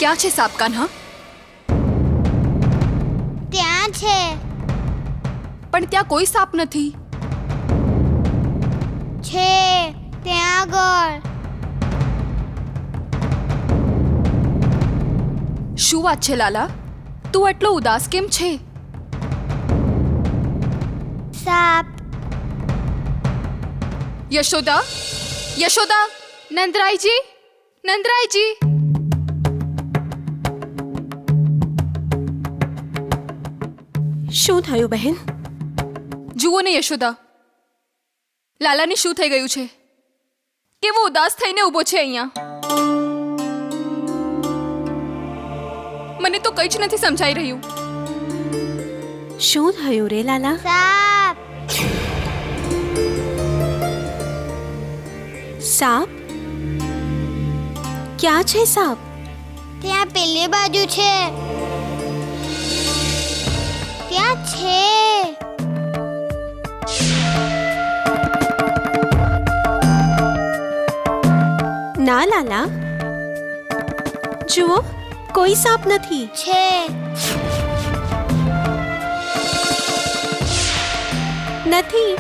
ક્યાં છે સાપ કાન્હા? ત્યાં છે. પણ ત્યાં કોઈ સાપ નથી. છે ત્યાં આગળ. શું વાત છે લાલા? તું આટલો ઉદાસ કેમ છે? સાપ. યશોદા, યશોદા, નંદરાયજી, નંદરાયજી. શું થયું બહેન? જુઓ ને યશોદા, લાલાને શું થઈ ગયું છે? કેવો ઉદાસ થઈને ઊભો છે અહીંયા. મને તો કંઈ જ નથી સમજાઈ રહ્યું. શું થયું રે લાલા? સાપ. સાપ? ક્યાં છે સાપ? ત્યાં પેલી બાજુ છે. ત્યાં છે. ના લાલા, જુઓ કોઈ સાપ નથી. છે. નથી,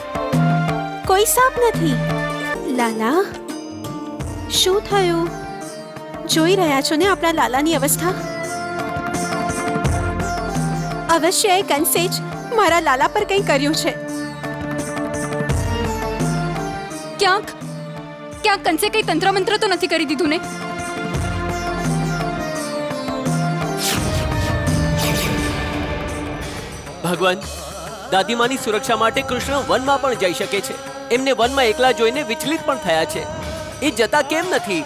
કોઈ સાપ નથી. લાલા, શું થયું? જોઈ રહ્યા છો ને આપણા લાલાની અવસ્થા? અવશ્ય એ કંસે જ મારા લાલા પર કંઈ કર્યું છે. ક્યાંક ક્યાંક કંસે કંઈ તંત્ર મંત્ર તો નથી કરી દીધું ને? ભગવાન, દાદીમાની સુરક્ષા માટે કૃષ્ણ વનમાં પણ જઈ શકે છે. એમને વનમાં એકલા જોઈને વિચલિત પણ થયા છે. એ જતા કેમ નથી?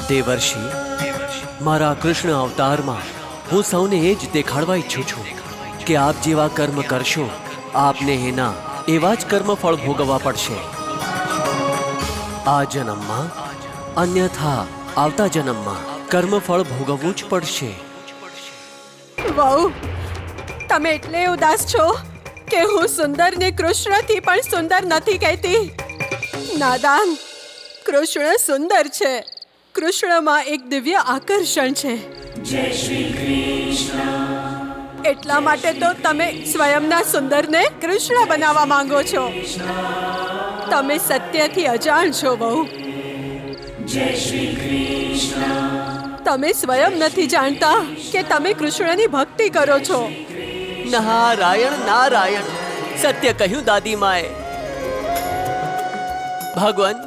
દેવર્ષિ, મારા કૃષ્ણ અવતારમાં હું સૌને એ જ દેખાડવા ઈચ્છું છું કે આપ જેવા કર્મ કરશો, આપને એના એવા જ કર્મ ફળ ભોગવવા પડશે. આ જન્મમાં અન્યથા આવતા જન્મમાં કર્મ ફળ ભોગવવું જ પડશે. વહુ, તમે એટલે ઉદાસ છો કે હું સુંદરને કૃષ્ણથી પણ સુંદર નથી કહેતી. નાદાન, કૃષ્ણ સુંદર છે. કૃષ્ણમાં એક દિવ્ય આકર્ષણ છે. એટલા માટે તો તમે સ્વયંના સુંદરને કૃષ્ણ બનાવવા માંગો છો. તમે સત્યથી અજાણ છો વહુ. તમે સ્વયં નથી જાણતા કે તમે કૃષ્ણની ભક્તિ કરો છો. નારાયણ નારાયણ, સત્ય કહ્યું દાદીમાએ. ભગવાન,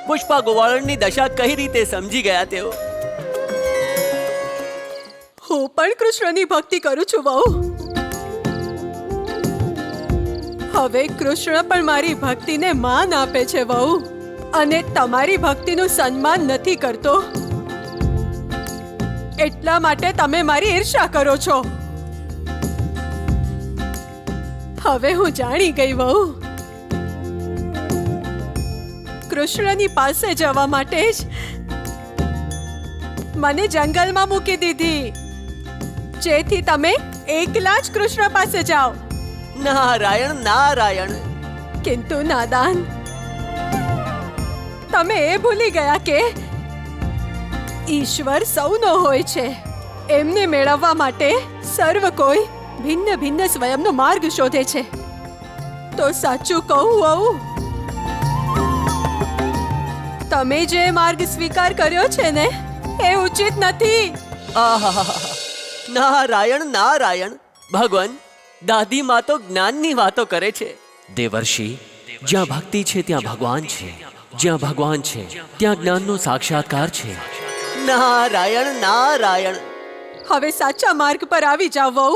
પુષ્પા ગોવાળણની દશા કઈ રીતે સમજી ગયા તેઓ? હું પણ કૃષ્ણની ભક્તિ કરું છું વહુ. હવે કૃષ્ણ પણ મારી ભક્તિને માન આપે છે વહુ, અને તમારી ભક્તિનું સન્માન નથી કરતો. એટલા માટે તમે મારી ઈર્ષ્યા કરો છો. હવે હું જાણી ગઈ વહુ. કૃષ્ણની પાસે જવા માટે જ મને જંગલમાં મૂકી દીધી, જેથી તમે એકલા જ કૃષ્ણ પાસે જાઓ. નારાયણ નારાયણ. કિંતુ નાદાન, તમે એ ભૂલી ગયા કે ઈશ્વર સૌનો હોય છે. એમને મેળવવા માટે સર્વ કોઈ ભિન્ન ભિન્ન સ્વયંનો માર્ગ શોધે છે. તો સાચું કહું વહુ, તમે જે માર્ગ સ્વીકાર કર્યો છે ને એ ઉચિત નથી. આહા, નારાયણ નારાયણ. ભગવાન, દાદીમા તો જ્ઞાનની વાતો કરે છે. દેવર્ષિ, જ્યાં ભક્તિ છે ત્યાં ભગવાન છે. જ્યાં ભગવાન છે ત્યાં જ્ઞાનનો સાક્ષાત્કાર છે. નારાયણ નારાયણ. હવે સાચા માર્ગ પર આવી જાવ વહુ,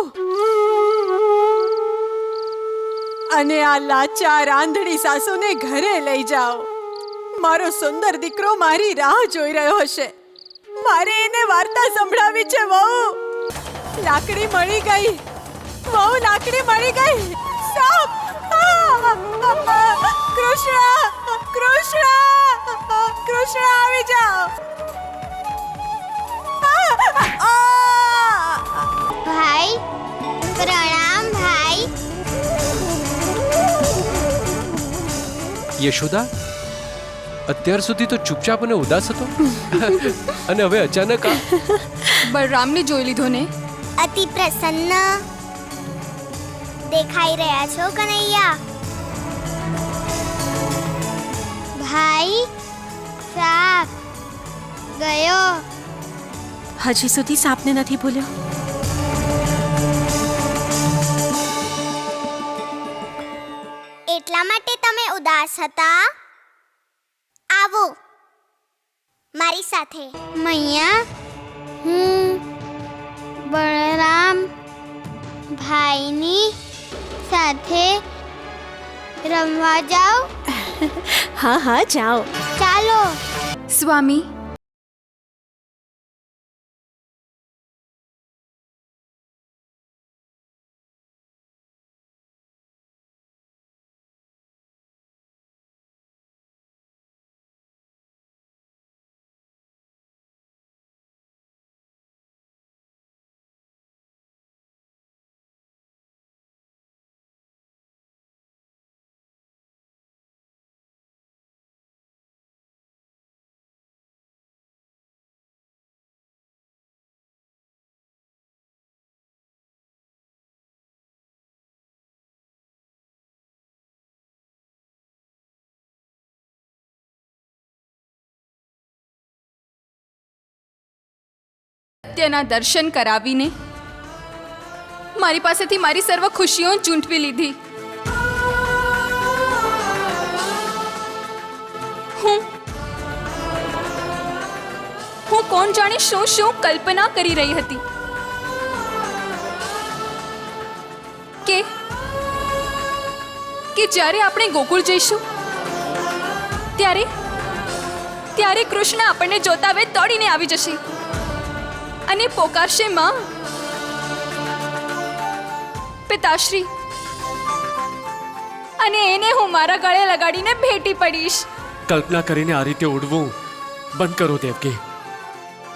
અને આ લાચાર આંધળી સાસુને ઘરે લઈ જાઓ. મારો સુંદર દીકરો મારી રાહ જોઈ રહ્યો હશે. મારે એને વાર્તા સંભળાવી છે વહુ. લાકડી મળી ગઈ વહુ, લાકડી મળી ગઈ. સાપ! કૃષ્ણ, કૃષ્ણ, કૃષ્ણ આવી જાઓ. ભાઈ, પ્રણામ ભાઈ. યશોદા, અત્યાર સુધી તો ચૂપચાપ અને ઉદાસ હતો અને હવે અચાનક આ બલરામને જોઈ લીધો ને. અતિ પ્રસન્ન દેખાઈ રહ્યા છો કનૈયા. ભાઈ સાપ ગયો. હજી સુધી સાપને નથી ભૂલ્યો. એટલા માટે તમે ઉદાસ હતા? આવો મારી સાથે. મૈયા, હું બળરામ ભાઈની સાથે રમવા જાઉં? હા હા જાઓ. ચાલો. સ્વામી, સત્યના દર્શન કરાવીને મારી પાસેથી મારી સર્વ ખુશીઓ ચૂંટવી લીધી. હું કોણ જાણે શું શું કલ્પના કરી રહી હતી કે જ્યારે આપણે ગોકુળ જઈશું ત્યારે કૃષ્ણ આપણને જોતા હવે દોડીને આવી જશે અને પોકારશે, માં, પિતાશ્રી, અને એને હું મારા ગળે લગાડીને ભેટી પડીશ. કલ્પના કરીને આ રીતે ઉડવું બંધ કરો દેવકી.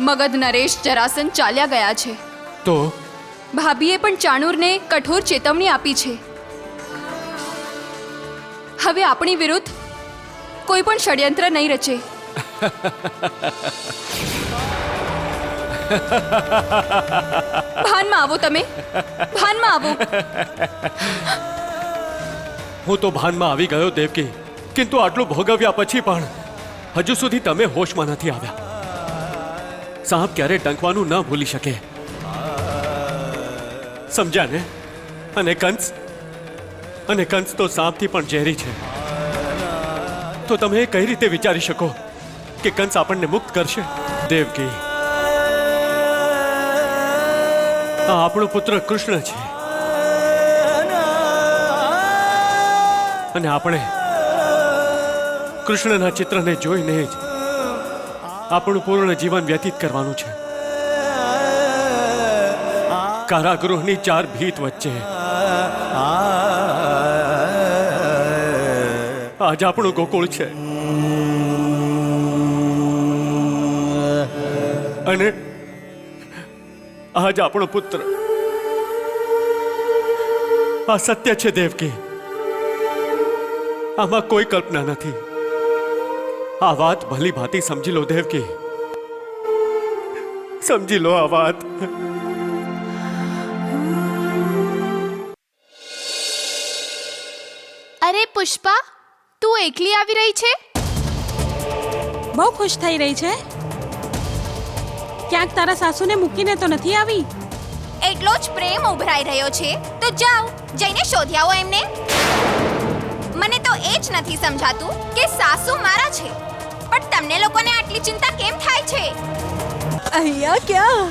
મગધ નરેશ જરાસન ચાલ્યા ગયા છે તો ભાભીએ પણ ચાણૂરને કઠોર ચેતવણી આપી છે. હવે આપણી વિરુદ્ધ કોઈ પણ ષડયંત્ર નહીં રચે. ભાનમાં આવો, તમે ભાનમાં આવો. હું તો ભાનમાં આવી ગયો દેવકી, କିନ୍ତୁ આટલું ભોગવ્યા પછી પણ હજુ સુધી તમે હોશમાં નથી આવ્યા. સાપ ક્યારે ડંખવાનું ન ભૂલી શકે, સમજ્યા ને? અને કંસ તો સાપથી પણ ઝેરી છે. તો તમે કઈ રીતે વિચારી શકો કે કંસ આપણને મુક્ત કરશે? દેવકી, આ આપણો પુત્ર કૃષ્ણ છે અને આપણે કૃષ્ણના ચિત્રને જોઈને જ આપણું પૂર્ણ જીવન વ્યતીત કરવાનું છે. કારાગૃહની 4 ભીત વચ્ચે આજ આપણું ગોકુળ છે અને આજ આપણો પુત્ર. આ સત્ય છે દેવકી, આમાં કોઈ કલ્પના નથી. આ વાત ભલી ભાંતિ સમજી લો દેવકી, સમજી લો આ વાત. અરે પુષ્પા, તું એકલી આવી રહી છે? બહુ ખુશ થઈ રહી છે. ક્યાંક તારા સાસુને મૂકીને તો નથી આવી? એટલો જ પ્રેમ ઉભરાઈ રહ્યો છે તો જાઓ, જઈને શોધી આવો એમને. મને તો એ જ નથી સમજાતું કે સાસુ મારા છે પણ તમને લોકોને આટલી ચિંતા કેમ થાય છે? અહીંયા ક્યાં?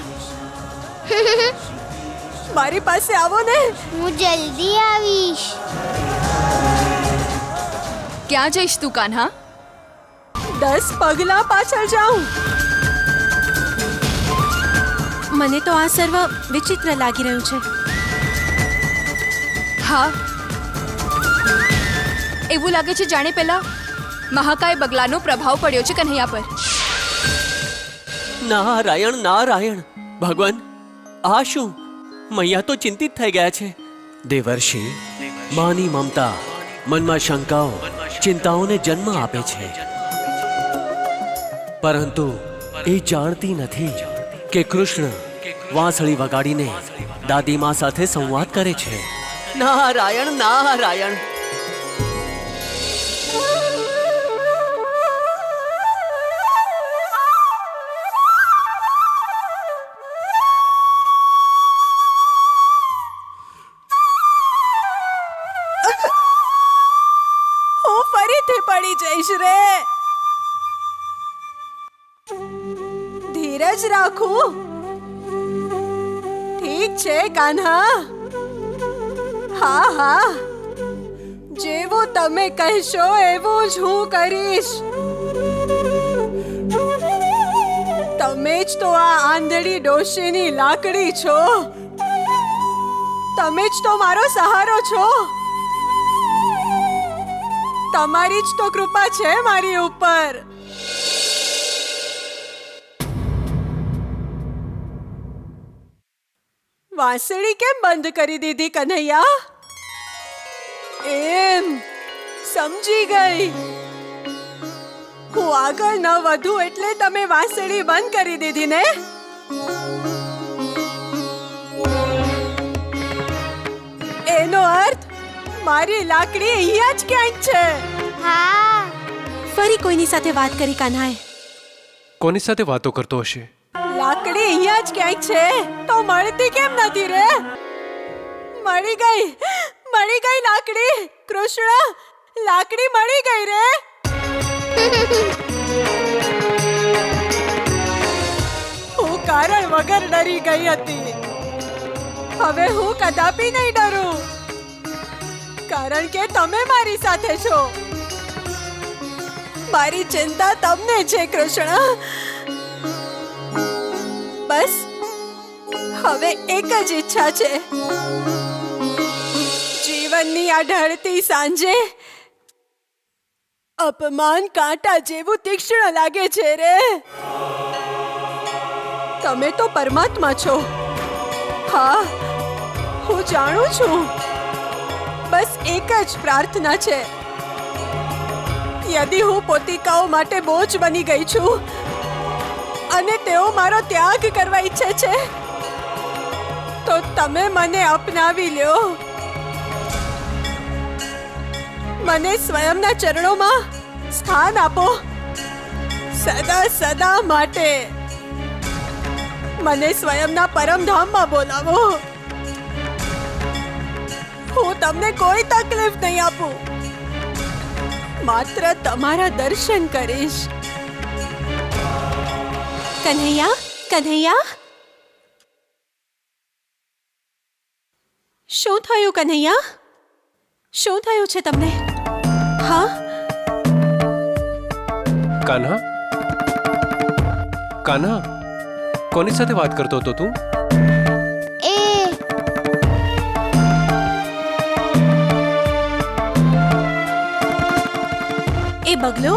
મારી પાસે આવો ને. હું જલ્દી આવીશ. ક્યાં જઈશ તું કાન્હા? 10 પગલા પાછળ જાઉં. મને તો આ સર્વ વિચિત્ર લાગી રહ્યું છે. હા, એવું લાગે છે જાણે પેલા મહાકાય બગલાનો પ્રભાવ પડ્યો છે કન્હૈયા પર. નારાયણ નારાયણ. ભગવાન, આ શું? મૈયા તો ચિંતિત થઈ ગયા છે. દેવર્ષિ, માની મમતા મનમાં શંકાઓ, ચિંતાઓને જન્મ આપે છે. પરંતુ એ જાણતી નથી કે કૃષ્ણ વાંસળી વગાડીને દાદીમા સાથે સંવાદ કરે છે. નારાયણ નારાયણ. હું ફરીથી પડી જઈશ રે. ધીરજ રાખું. ઠીક છે કાન્હા. હા હા, જેવું તમે કહેશો એવું જ હું કરીશ. તમે જ તો આ આંધળી ડોશીની લાકડી છો. તમે જ તો મારો સહારો છો. તમારી જ તો કૃપા છે મારી ઉપર. વાંસળી કેમ બંધ કરી દીધી કન્હૈયા? એમ સમજી ગઈ. હું આગળ ન વધું એટલે તમે વાંસળી બંધ કરી દીધી ને? એનો અર્થ મારી લાકડી અહીંયા જ ક્યાંક છે. હા, ફરી કોઈની સાથે વાત કરી કાન્હાએ? કોની સાથે વાતો કરતો હશે? લાકડી અહીંયા જ ક્યાંક છે તો મળતી કેમ નથી રે? મળી ગઈ લાકડી. કૃષ્ણ, લાકડી મળી ગઈ રે. હું કારણ વગર ડરી ગઈ હતી. હવે હું કદાપી નહીં ડરું, કારણ કે તમે મારી સાથે છો. મારી ચિંતા તમને છે કૃષ્ણ. બસ હવે એક જ ઈચ્છા છે. જીવનની આ ઢળતી સાંજે અપમાન કાંટા જેવું તીક્ષ્ણ લાગે છે રે. તમે તો પરમાત્મા છો. હા, હું જાણું છું. બસ એક જ પ્રાર્થના છે. યદિ હું પોતિકાઓ માટે બોજ બની ગઈ છું અને તેઓ મારો ત્યાગ કરવા ઈચ્છે છે તો તમે મને અપનાવી લ્યો. મને સ્વયંના ચરણોમાં સ્થાન આપો સદા સદા માટે. મને સ્વયંના પરમધામમાં બોલાવો. હું તમને કોઈ તકલીફ નહીં આપું, માત્ર તમારા દર્શન કરીશ. કન્હૈયા, કન્હૈયા, શું થયું કન્હૈયા? શું થયું છે તમને? હા, કાન્હા? કાન્હા, કોની સાથે વાત કરતો હતો તું? એ બગલો